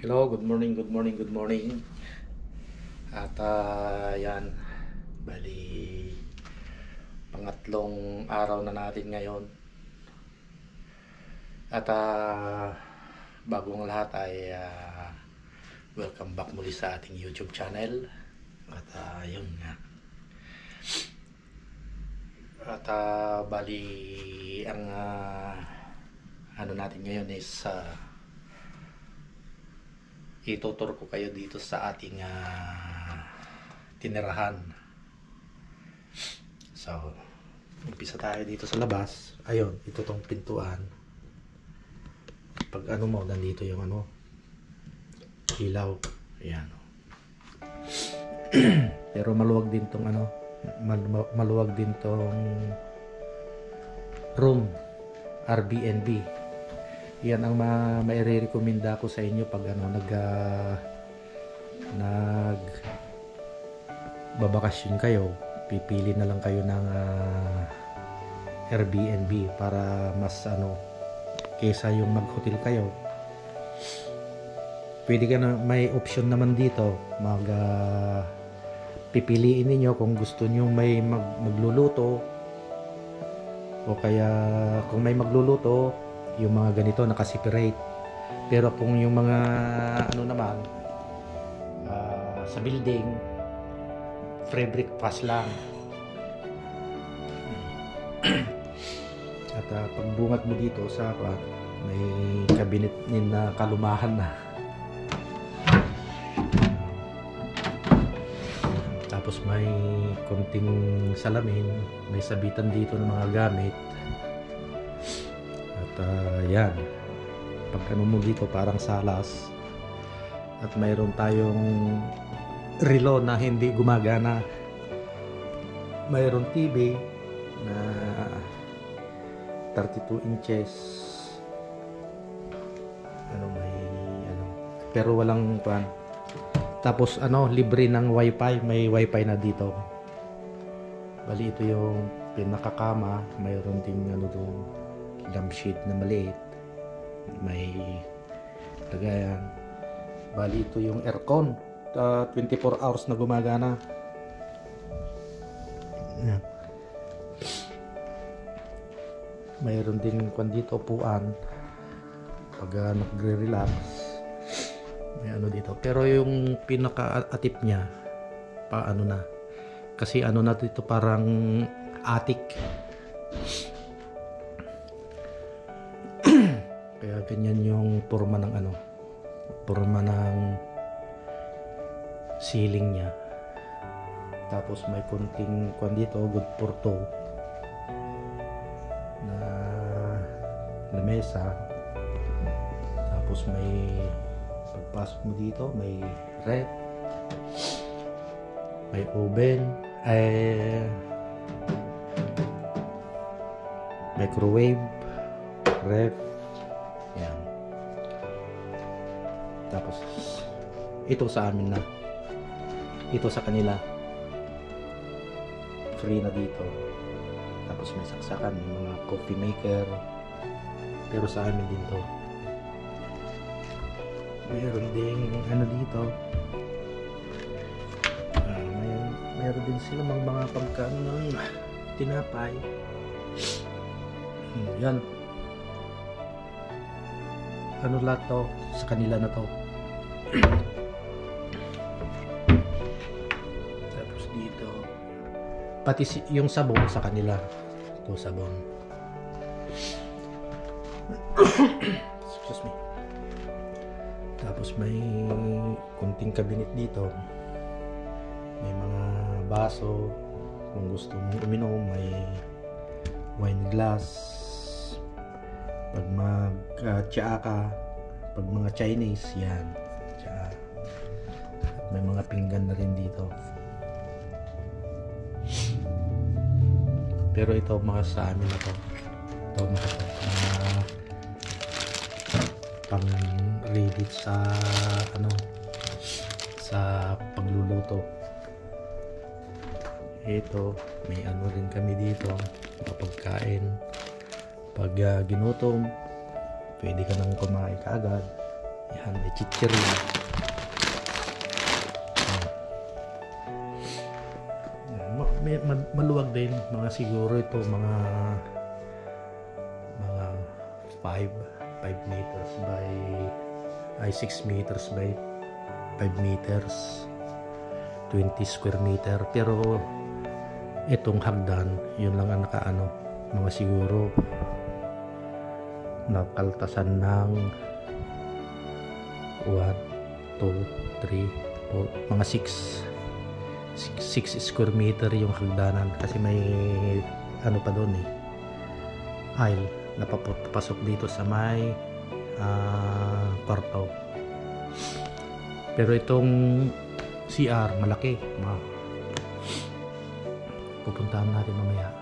Hello, good morning, good morning, good morning. At yan, bali pangatlong araw na natin ngayon. At bagong lahat ay welcome back muli sa ating YouTube channel. At yun nga. At bali ang ano natin ngayon is itutur ko kayo dito sa ating tinirahan. So, umpisa tayo dito sa labas. Ayun, ito tong pintuan. Pag ano mo, nandito yung ano, ilaw. Ayan. Pero maluwag din tong ano, maluwag din tong room, Airbnb. Yan ang maire-recommenda ko sa inyo pag ano nag babakasyon kayo. Pipili na lang kayo ng Airbnb para mas ano kaysa yung mag-hotel kayo. Pwede ka na, may option naman dito pipiliin niyo kung gusto niyo may magluluto o kaya kung may magluluto yung mga ganito naka-separate. Pero kung yung mga ano naman sa building, free breakfast lang. At pagbungat mo dito sa may cabinet din na kalumahan na. Tapos may konting salamin, may sabitan dito ng mga gamit. Yan, pag ano mo dito parang salas. At mayroon tayong relo na hindi gumagana. Mayroon TV na 32 inches pero walang pan. Tapos libre ng wifi, may wifi na dito. Bali ito yung pinakakama. Mayroon ding doon lampshade na maliit, may lagayan. Bali ito yung aircon, 24 hours na gumagana. Yan. Mayroon din dito upuan pag nagre-relax, may dito. Pero yung pinaka-atip niya na kasi na dito parang attic. Kaya ganyan yung forma ng ceiling niya. Tapos may konting dito, good for two na mesa. Tapos may pagpasok mo dito, may ref, may oven, microwave, ref. Yan. Tapos ito sa amin na, ito sa kanila free na dito. Tapos may saksakan, may mga coffee maker, pero sa amin din to. Mayroon ding dito, mayroon din sila mga pagkain ng tinapay. Yan, lahat to sa kanila na to. Tapos dito pati yung sabon sa kanila, ito sabon. Excuse me. Tapos may kunting cabinet dito, may mga baso kung gusto mong uminom, may wine glass pag mag-tsaa ka, pag mga Chinese, yan, tsaa. At may mga pinggan na rin dito. Pero ito mga sa amin na to. Ito mga pang ready sa sa pagluluto. Ito, may rin kami dito, pagkain. Pag ginutom, pwede ka nang kumain kaagad. Yan, may chichirin. Maluwag din, mga siguro ito mga 5 meters by 6 meters by 5 meters, 20 square meter. Pero itong hagdan, yun lang ang nakaano, mga siguro nakaltasan ng 1, 2, 3, 4, mga 6 square meter yung hagdanan, kasi may ano pa doon aisle na papasok dito sa may kwarto. Pero itong CR malaki, pupuntahan natin mamaya.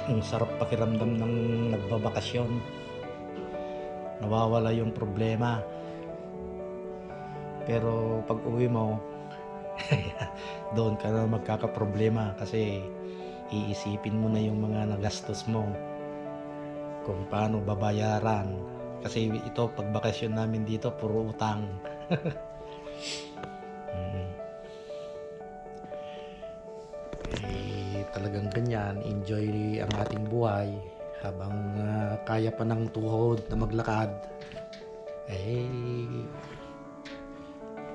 Ang sarap pakiramdam ng nagbabakasyon, nawawala yung problema. Pero pag uwi mo doon ka na magkakaproblema, kasi iisipin mo na yung mga nagastos mo, kung paano babayaran. Kasi ito, pag bakasyon namin dito, puro utang. Talagang ganyan, enjoy ang ating buhay habang kaya pa ng tuhod na maglakad.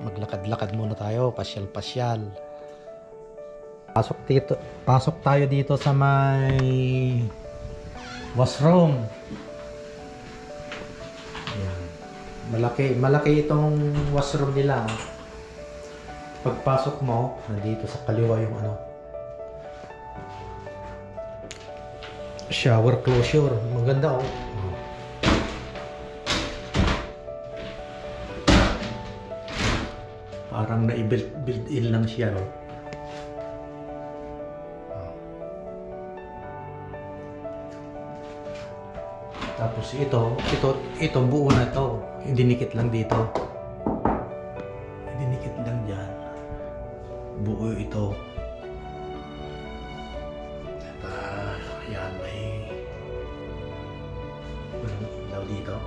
Maglakad-lakad muna tayo, pasyal-pasyal. Pasok tayo dito sa may washroom. Ayan. Malaki itong washroom nila. Pagpasok mo, nandito sa kaliwa yung shower closure. Maganda parang na-build in lang siya, Tapos ito buo na to. Dinikit lang dito. Dinikit lang dyan. Buo ito. At yan, may ilaw dito.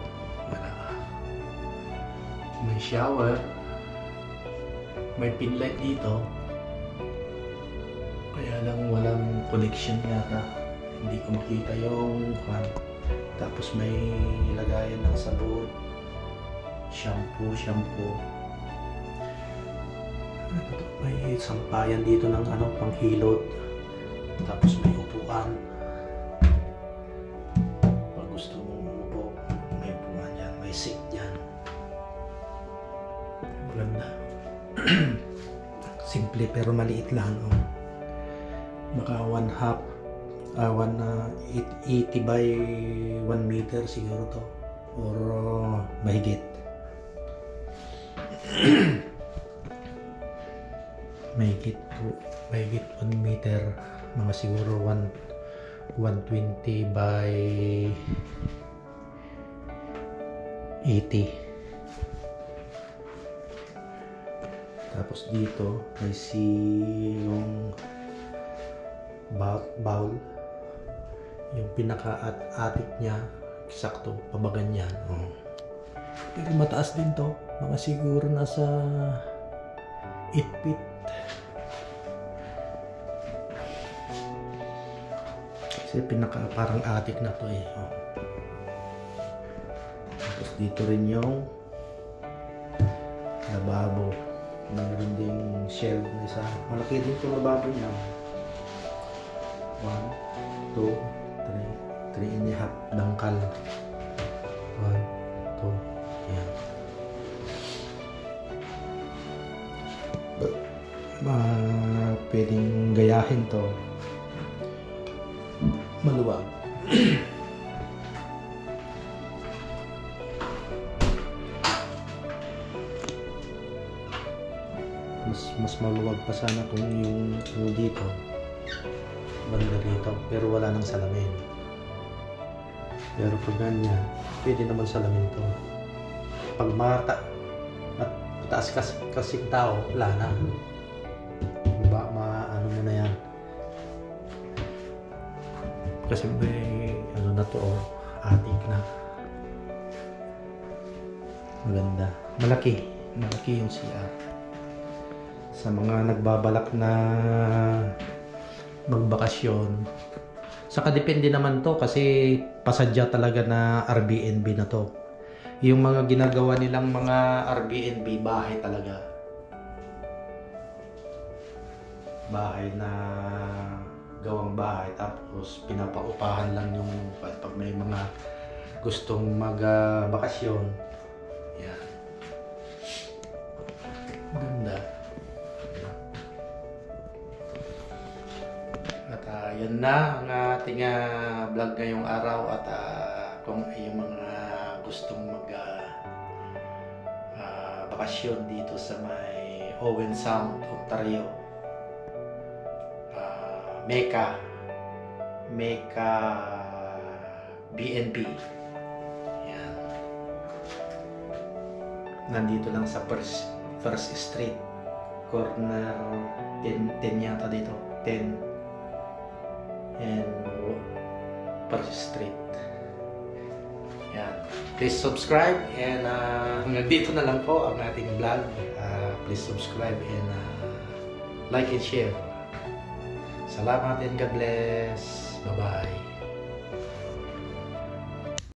May shower. May pin light dito. Kaya lang walang connection yata. Hindi ko makita yung fan. Tapos may lagayan ng sabon, shampoo. May sampayan dito ng panghilot. Tapos may upuan. Pag gusto mong umupo, may upuan dyan, may seat dyan. Maganda. Simple pero maliit lang. Baka 180 by 1 meter siguro to, or mahigit. mahigit 1 meter, mga siguro 120 by 80. Tapos dito may yung bowl, yung pinaka-attic niya, eksakto pabagan yan. Pero mataas din to, mga siguro nasa 8 feet. Kasi parang attic na to Tapos dito rin yung lababo. Mayroon ding shelf na isa. Malaki din ito lababo niya. 1, 2, 3 and a half dangkal. 1, 2, yan. Pwedeng gayahin to. Maluwag. mas maluwag pa sana kung yung dito, banda dito, pero wala nang salamin. Pero pag ganyan, pwede naman salamin to. Pag mataas kasi tao, wala na. Diba, ano mo na yan. Kasi may ano na to, attic na. Maganda. Malaki yung CR. Sa mga nagbabalak na magbakasyon. Saka depende naman to kasi pasadya talaga na Airbnb na to. Yung mga ginagawa nilang mga Airbnb, bahay talaga. Bahay na gawang bahay, tapos pinapaupahan lang yung pag may mga gustong magbakasyon. Yan. Ganda. At yan na ang ating vlog ngayong araw. At kung yung mga gustong bakasyon dito sa may Owen Sound, Ontario, Mecca BNB. Yan. Nandito lang sa First Street, corner 10 yata dito, 10 and First Street. Yan. Please subscribe, and hanggang dito na lang po ang ating vlog. Please subscribe and like and share. Salamat and God bless. Bye-bye.